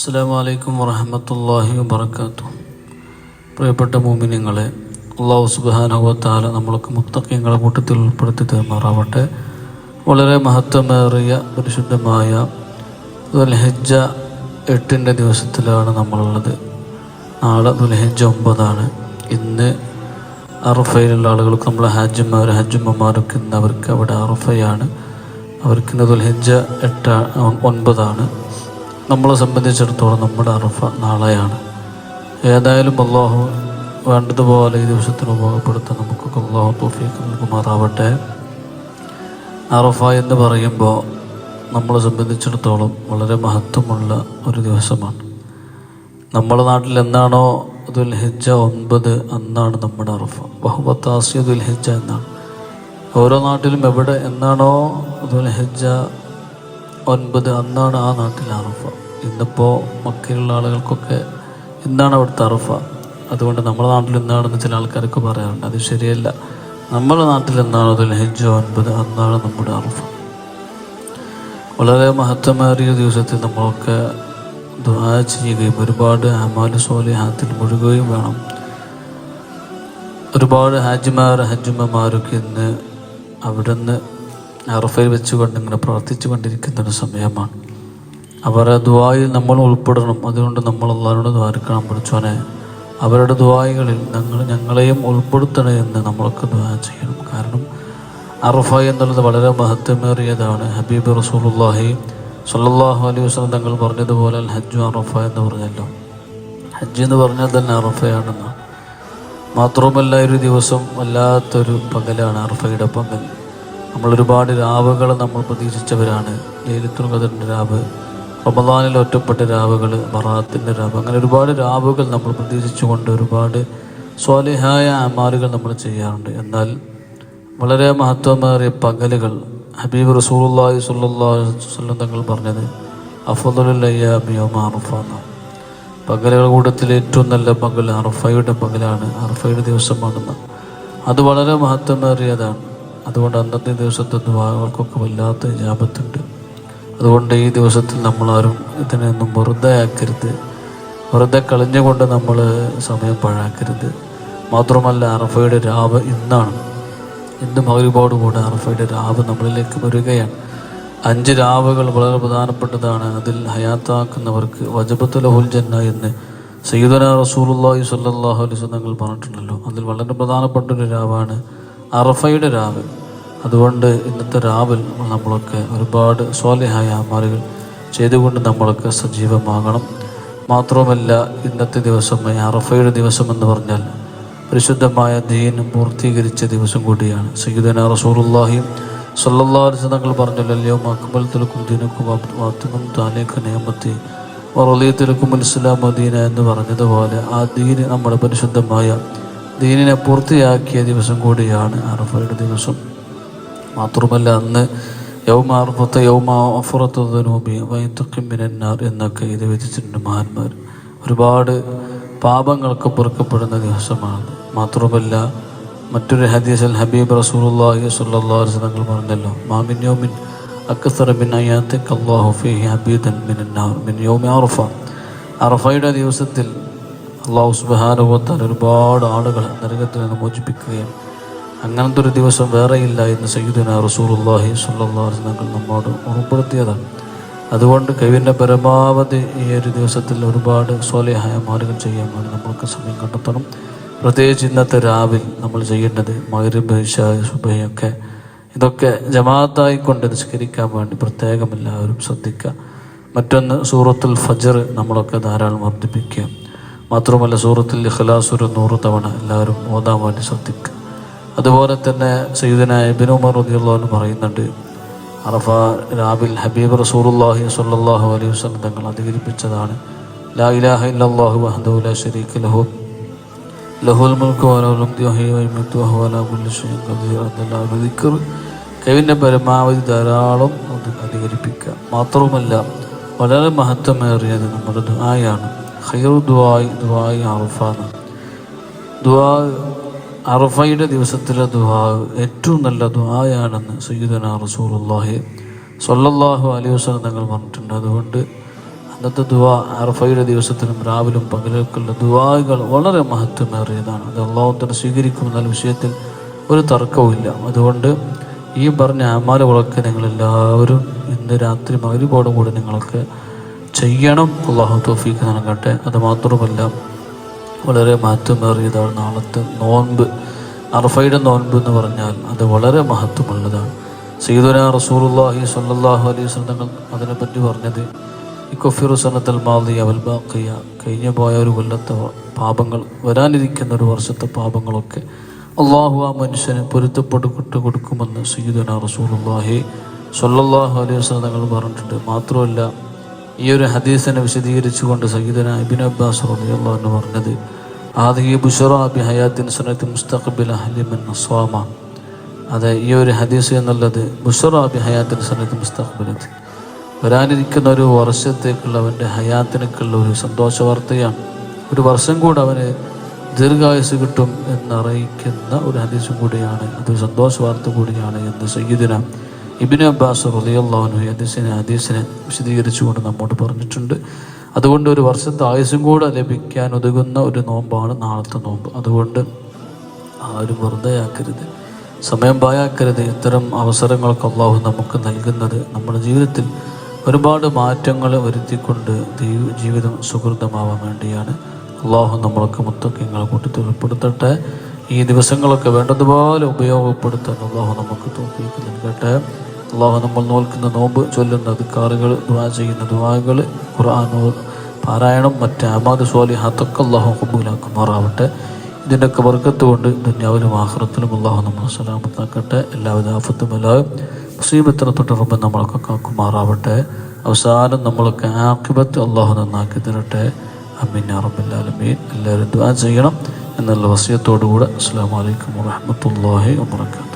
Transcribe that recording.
അസ്സലാമു അലൈക്കും വറഹ്മത്തുള്ളാഹി വബറകാതുഹു. പ്രിയപ്പെട്ട മുഅ്മിനീങ്ങളെ, അല്ലാഹു സുബ്ഹാനഹു വ തആല നമ്മൾക്ക് മുത്തഖീങ്ങളുടെ കൂട്ടത്തിൽ ഉൾപ്പെടുത്തി തരുമാറാവട്ടെ. വളരെ മഹത്വമേറിയ പരിശുദ്ധമായ ദുൽഹിജ്ജ 8 ദിവസത്തിലാണ് നമ്മളുള്ളത്. നാളെ ദുൽഹിജ്ജ 9. ഇന്ന് അറഫയിലുള്ള ആളുകൾക്ക് നമ്മളെ ഹജ്ജുമ്മമാരൊക്കെ ഇന്ന് അവർക്ക് അവിടെ അറഫയാണ്. അവർക്കിന്ന് ദുൽഹിജ്ജ 9. നമ്മളെ സംബന്ധിച്ചിടത്തോളം നമ്മുടെ അറഫ നാളെയാണ്. ഏതായാലും അല്ലാഹു വേണ്ടതുപോലെ ഈ ദിവസത്തിന് ഉപയോഗപ്പെടുത്താൻ നമുക്കൊക്കെ അല്ലാഹു തൗഫീഖ് നൽകുമാറാവട്ടെ. അറഫ എന്ന് പറയുമ്പോൾ നമ്മളെ സംബന്ധിച്ചിടത്തോളം വളരെ മഹത്വമുള്ള ഒരു ദിവസമാണ്. നമ്മുടെ നാട്ടിൽ എന്നാണോ ദുൽഹിജ്ജ 9 അന്നാണ് നമ്മുടെ അറഫ. ബഹുബത്താസിയ ദുൽഹിജ്ജ എന്നാണ്. ഓരോ നാട്ടിലും എവിടെ എന്നാണോ ദുൽഹിജ്ജ 9 അന്നാണ് ആ നാട്ടിൽ അറഫ. ഇന്നിപ്പോൾ മക്കയിലുള്ള ആളുകൾക്കൊക്കെ ഇന്നാണ് അവിടുത്തെ അറഫ. അതുകൊണ്ട് നമ്മുടെ നാട്ടിൽ എന്നാണെന്ന് ചില ആൾക്കാരൊക്കെ പറയാറുണ്ട്. അത് ശരിയല്ല. നമ്മുടെ നാട്ടിൽ എന്നാണ് ദുൽഹിജ്ജ 9 അന്നാണ് നമ്മുടെ അറഫ. വളരെ മഹത്വമേറിയ ദിവസത്തിൽ നമ്മളൊക്കെ ദുആ ചെയ്യുകയും ഒരുപാട് അമാല് സ്വാലിഹാത്തിൽ മുഴുകുകയും വേണം. ഒരുപാട് ഹജ്ജുമ്മമാരൊക്കെ ഇന്ന് അവിടെ നിന്ന് അറഫയിൽ വെച്ചുകൊണ്ട് ഇങ്ങനെ പ്രാർത്ഥിച്ചു കൊണ്ടിരിക്കുന്ന ഒരു സമയമാണ്. അവരുടെ ദുആയിൽ നമ്മൾ ഉൾപ്പെടണം. അതുകൊണ്ട് നമ്മൾ അല്ലാഹുവിനോട് ദ്വാരക്കണം, പഠിച്ചോനെ അവരുടെ ദുആകളിൽ ഞങ്ങളെയും ഉൾപ്പെടുത്തണേ എന്ന് നമ്മളൊക്കെ ദുആ ചെയ്യണം. കാരണം അറഫ എന്നുള്ളത് വളരെ മഹത്വമേറിയതാണ്. ഹബീബ് റസൂലുള്ളാഹി സ്വല്ലല്ലാഹു അലൈഹി വസല്ലം തങ്ങൾ പറഞ്ഞതുപോലെ അൽ ഹജ്ജു അറഫ എന്ന് പറഞ്ഞല്ലോ. ഹജ്ജ് എന്ന് പറഞ്ഞാൽ തന്നെ അറഫയാണെന്നാണ്. മാത്രവുമല്ല ഒരു ദിവസം വല്ലാത്തൊരു പകലാണ് അറഫയുടെ പകൽ. നമ്മളൊരുപാട് രാവുകൾ നമ്മൾ പ്രതീക്ഷിച്ചവരാണ്. ലൈലത്തുൽ ഖദറിൻ്റെ രാവ്, റമദാനിൽ ഒറ്റപ്പെട്ട രാവുകൾ, ബറാത്തിൻ്റെ രാവ്, അങ്ങനെ ഒരുപാട് രാവുകൾ നമ്മൾ പ്രതീക്ഷിച്ചുകൊണ്ട് ഒരുപാട് സ്വാലിഹായ അമാലുകൾ നമ്മൾ ചെയ്യാറുണ്ട്. എന്നാൽ വളരെ മഹത്വമേറിയ പകലുകൾ ഹബീബ് റസൂലുള്ളാഹി സ്വല്ലല്ലാഹു അലൈഹി വസല്ലം തങ്ങൾ പറഞ്ഞത് അഫ്ളലുൽ അയ്യാമി യൗമ അറഫ എന്നാണ്. പകലുകളുടെ കൂട്ടത്തിൽ ഏറ്റവും നല്ല പകൽ അറഫയുടെ പകലാണ്, അറഫയുടെ ദിവസമാണെന്ന്. അത് വളരെ മഹത്വമേറിയതാണ്. അതുകൊണ്ട് അന്നത്തെ ദിവസത്തെ ദുആകൾക്കൊക്കെ വല്ലാത്ത ഇജാബത്തുണ്ട്. അതുകൊണ്ട് ഈ ദിവസത്തിൽ നമ്മളാരും ഇതിനൊന്നും വെറുതെ ആക്കരുത്. വെറുതെ കളഞ്ഞുകൊണ്ട് നമ്മൾ സമയം പാഴാക്കരുത്. മാത്രമല്ല അറഫയുടെ രാവ് ഇന്നാണ്. ഇന്ന് മഗ്‌രിബോട് കൂടെ അറഫയുടെ രാവ് നമ്മളിലേക്ക് വരികയാണ്. 5 രാവുകൾ വളരെ പ്രധാനപ്പെട്ടതാണ്. അതിൽ ഹയാത്താക്കുന്നവർക്ക് വജബത്തു ലഹുൽ ജന്ന എന്ന് സയ്യിദുനാ റസൂലുള്ളാഹി സ്വല്ലല്ലാഹു അലൈഹി വസല്ലം തങ്ങൾ പറഞ്ഞിട്ടുണ്ടല്ലോ. അതിൽ വളരെ പ്രധാനപ്പെട്ടൊരു രാവാണ് അറഫയുടെ രാവ്. അതുകൊണ്ട് ഇന്നത്തെ രാവിൽ നമ്മളൊക്കെ ഒരുപാട് സ്വാലിഹായ അമാലുകൾ ചെയ്തുകൊണ്ട് നമ്മളൊക്കെ സജീവമാകണം. മാത്രവുമല്ല ഇന്നത്തെ ദിവസം അറഫയുടെ ദിവസം എന്ന് പറഞ്ഞാൽ പരിശുദ്ധമായ ദീൻ പൂർത്തീകരിച്ച ദിവസം കൂടിയാണ്. സയ്യിദുനാ റസൂലുള്ളാഹി സ്വല്ലല്ലാഹു അലൈഹി വസല്ലം തങ്ങൾ പറഞ്ഞല്ലോ, യൗമ അക്മൽതു ലക്കും ദീനക്കും വഅത്മംതു അലൈക്കും നിഅമതി വറളീതു ലക്കുമുൽ ഇസ്ലാമ ദീന എന്ന് പറഞ്ഞതുപോലെ ആ ദീൻ, നമ്മുടെ പരിശുദ്ധമായ ദീനിനെ പൂർത്തിയാക്കിയ ദിവസം കൂടിയാണ് അറഫയുടെ ദിവസം. മാത്രമല്ല അന്ന് യൗമ അർഫത യൗമ അഫറത്തു ദുനൂബി വയതഖിം മിനന്നാർ എന്നൊക്കെ ഇത് വിധിച്ചിട്ടുണ്ട് മഹാന്മാർ. ഒരുപാട് പാപങ്ങൾക്ക് പൊറുക്കപ്പെടുന്ന ദിവസമാണ്. മാത്രമല്ല മറ്റൊരു ഹദീസിൽ ഹബീബ് റസൂലുള്ളാഹി സ്വല്ലല്ലാഹു അലൈഹി വസല്ലം തങ്ങൾ പറഞ്ഞല്ലോ, മാ മിൻ യൗമിൻ അക്സറ മിൻ അയാതിക അല്ലാഹു ഫീഹി അബീദൻ മിനന്നാർ മിൻ യൗമി അറഫ. അറഫയുടെ ദിവസത്തിൽ അല്ലാഹു സുബ്ഹാനഹു വ തആല ഒരുപാട് ആളുകൾ നരകത്തിൽ നിന്ന് മോചിപ്പിക്കുകയാണ്. അങ്ങനത്തെ ഒരു ദിവസം വേറെയില്ല എന്ന് സയ്യിദുനാ റസൂലുള്ളാഹി സ്വല്ലല്ലാഹു അലൈഹി വസല്ലം നമ്മോട് ഉറപ്പെടുത്തിയതാണ്. അതുകൊണ്ട് കഴിവിൻ്റെ പരമാവധി ഈ ഒരു ദിവസത്തിൽ ഒരുപാട് സ്വാലിഹായ അമാലുകൾ ചെയ്യാൻ വേണ്ടി നമ്മൾക്ക് സമയം കണ്ടെത്തണം. പ്രത്യേകിച്ച് ഇന്നത്തെ രാവിൽ നമ്മൾ ചെയ്യേണ്ടത് മഗ്‌രിബ്, ഇശാ, സുബഹിയൊക്കെ ഇതൊക്കെ ജമാഅത്തായിക്കൊണ്ട് നിസ്കരിക്കാൻ വേണ്ടി പ്രത്യേകം എല്ലാവരും ശ്രദ്ധിക്കുക. മറ്റൊന്ന് സൂറത്തുൽ ഫജ്ർ നമ്മളൊക്കെ ധാരാളം വർദ്ധിപ്പിക്കുക. മാത്രമല്ല സൂറത്തുൽ ഇഖ്ലാസ് ഒരു 100 തവണ എല്ലാവരും ഓതാൻ വേണ്ടി ശ്രദ്ധിക്കുക. അതുപോലെ തന്നെ സയ്യിദുനാ ഇബ്നു ഉമർ റളിയല്ലാഹു അൻഹു പറയുന്നുണ്ട്, അറഫ രാവിൽ ഹബീബ് റസൂലുള്ളാഹി സ്വല്ലല്ലാഹു അലൈഹി വസല്ലം തങ്ങൾ അധികരിപ്പിച്ചതാണ് ലാ ഇലാഹ ഇല്ലല്ലാഹു വഹ്ദഹു ലാ ശരീക ലഹു ലഹുൽ മുൽക്കു വലഹുൽ ഹംദു വഹുവ യുമീതു വഹുവ അലാ കുല്ലി ഷൈഇൻ ഖദീർ എന്നല്ലാഹു ദിക്ർ. കഴിവിൻ്റെ പരമാവധി ധാരാളം അധികരിപ്പിക്കുക. മാത്രവുമല്ല വളരെ മഹത്വമേറിയത് നമ്മുടെ ദുആയാണ്. ഖൈറു ദുആഇ അറഫ. ദുആ അറഫയുടെ ദിവസത്തിലെ ദുആ ഏറ്റവും നല്ല ദുആയാണെന്ന് സയ്യിദുനാ റസൂലുള്ളാഹി സ്വല്ലല്ലാഹു അലൈഹി വസല്ലം തങ്ങൾ പറഞ്ഞിട്ടുണ്ട്. അതുകൊണ്ട് ഇന്നത്തെ ദുആ അറഫയുടെ ദിവസത്തിലും രാവിലും പകലൊക്കെയുള്ള ദുആകൾ വളരെ മഹത്വമേറിയതാണ്. അത് അല്ലാഹു സ്വീകരിക്കുമെന്ന വിഷയത്തിൽ ഒരു തർക്കവുമില്ല. അതുകൊണ്ട് ഈ പറഞ്ഞ അമാലുകളൊക്കെ നിങ്ങളെല്ലാവരും ഇന്ന് രാത്രി മഗ്‌രിബോടുകൂടി നിങ്ങളൊക്കെ ചെയ്യണം. അല്ലാഹു തൗഫീഖ് നൽകട്ടെ. അതുമാത്രമല്ല, വളരെ മഹത്വമേറിയതാണ് നാളത്തെ നോൻപ്. അറഫയുടെ നോൻപ് എന്ന് പറഞ്ഞാൽ അത് വളരെ മഹത്വമുള്ളതാണ്. സയ്യിദുനാ റസൂലുള്ളാഹി സ്വല്ലല്ലാഹു അലൈഹി വസല്ലം തങ്ങൾ അതിനെപ്പറ്റി പറഞ്ഞത് ഇക്കുഫിറു സനത്തൽ മാദിയ വൽ ബാഖിയ, കഴിഞ്ഞു പോയ ഒരു കൊല്ലത്തെ പാപങ്ങൾ, വരാനിരിക്കുന്ന ഒരു വർഷത്തെ പാപങ്ങളൊക്കെ അള്ളാഹു ആ മനുഷ്യന് പൊരുത്തപ്പെട്ട് കൊടുക്കുമെന്ന് സയ്യിദുനാ റസൂലുള്ളാഹി സ്വല്ലല്ലാഹു അലൈഹി വസല്ലം തങ്ങൾ പറഞ്ഞിട്ടുണ്ട്. മാത്രമല്ല, ഈ ഒരു ഹദീസിനെ വിശദീകരിച്ചുകൊണ്ട് സയ്യിദുനാ ഇബ്നു അബ്ബാസ് റളിയല്ലാഹു അൻഹു പറഞ്ഞത് ആദിഹി ബുശ്റാ ബി ഹയാത്തിൻ സനത്തി മുസ്തഖ്ബില അഹ്ലി മിൻ അസ്വാമ. അതെ, ഈ ഒരു ഹദീസ് എന്നുള്ളത് ബുശ്റാ ബി ഹയാത്തിൻ സനത്തി മുസ്തഖ്ബിലത്ത്, വരാനിരിക്കുന്ന ഒരു വർഷത്തേക്കുള്ള അവൻ്റെ ഹയാത്തിനൊക്കെയുള്ള ഒരു സന്തോഷ വാർത്തയാണ്. ഒരു വർഷം കൂടെ അവന് ദീർഘായുസ് കിട്ടും എന്നറിയിക്കുന്ന ഒരു ഹദീസും കൂടിയാണ്, അതൊരു സന്തോഷ വാർത്ത കൂടിയാണ് എന്ന് സയ്യിദുനാ ഇബ്നു അബ്ബാസ് റളിയല്ലാഹു അൻഹു ഹദീസിനെ വിശദീകരിച്ചുകൊണ്ട് നമ്മോട് പറഞ്ഞിട്ടുണ്ട്. അതുകൊണ്ട് ഒരു വർഷത്തെ ആയുസ്സും കൂടെ ലഭിക്കാൻ ഉതകുന്ന ഒരു നോമ്പാണ് നാളത്തെ നോമ്പ്. അതുകൊണ്ട് ആരും വെറുതെയാക്കരുത്, സമയം പാഴാക്കരുത്. ഇത്തരം അവസരങ്ങളൊക്കെ അള്ളാഹു നമുക്ക് നൽകുന്നത് നമ്മുടെ ജീവിതത്തിൽ ഒരുപാട് മാറ്റങ്ങൾ വരുത്തിക്കൊണ്ട് ജീവിതം സുഹൃതമാവാൻ വേണ്ടിയാണ്. അള്ളാഹു നമ്മൾക്ക് മുത്തഖീങ്ങളുടെ കൂട്ടത്തിൽ ഉൾപ്പെടുത്തട്ടെ. ഈ ദിവസങ്ങളൊക്കെ വേണ്ടതുപോലെ ഉപയോഗപ്പെടുത്താൻ അള്ളാഹു നമുക്ക് തൗഫീഖ് നൽകട്ടെ. അള്ളാഹു നമ്മൾ നോൽക്കുന്ന നോമ്പ്, ചൊല്ലുന്ന അദ്കാറുകൾ, ദുആ ചെയ്യുന്ന ദുആകൾ, ഖുർആൻ പാരായണം, മറ്റ് അമാദ് സ്വാലിഹാത്തൊക്കെ അള്ളാഹു ഖബൂലാക്കുമാറാവട്ടെ. ഇതിൻ്റെയൊക്കെ ബർക്കത്ത് കൊണ്ട് ദുനിയാവിലും ആഖിറത്തിലും അള്ളാഹു നമ്മളെ സലാമത്താക്കട്ടെ. എല്ലാവിധ ആഫത്തും എല്ലാം മുസീബത്തിനെ തൊട്ട് റബ്ബ് നമ്മളൊക്കെ കാക്കുമാറാവട്ടെ. അവസാനം നമ്മളൊക്കെ ആഖിബത്ത് അള്ളാഹു നന്നാക്കി തരട്ടെ. ആമീൻ യാ റബ്ബൽ ആലമീൻ. എല്ലാവരും ദുആ ചെയ്യണം എന്നുള്ള വസിയത്തോടുകൂടെ അസ്സലാമു അലൈക്കും വറഹ്മത്തുള്ളാഹി വബറകാതുഹു.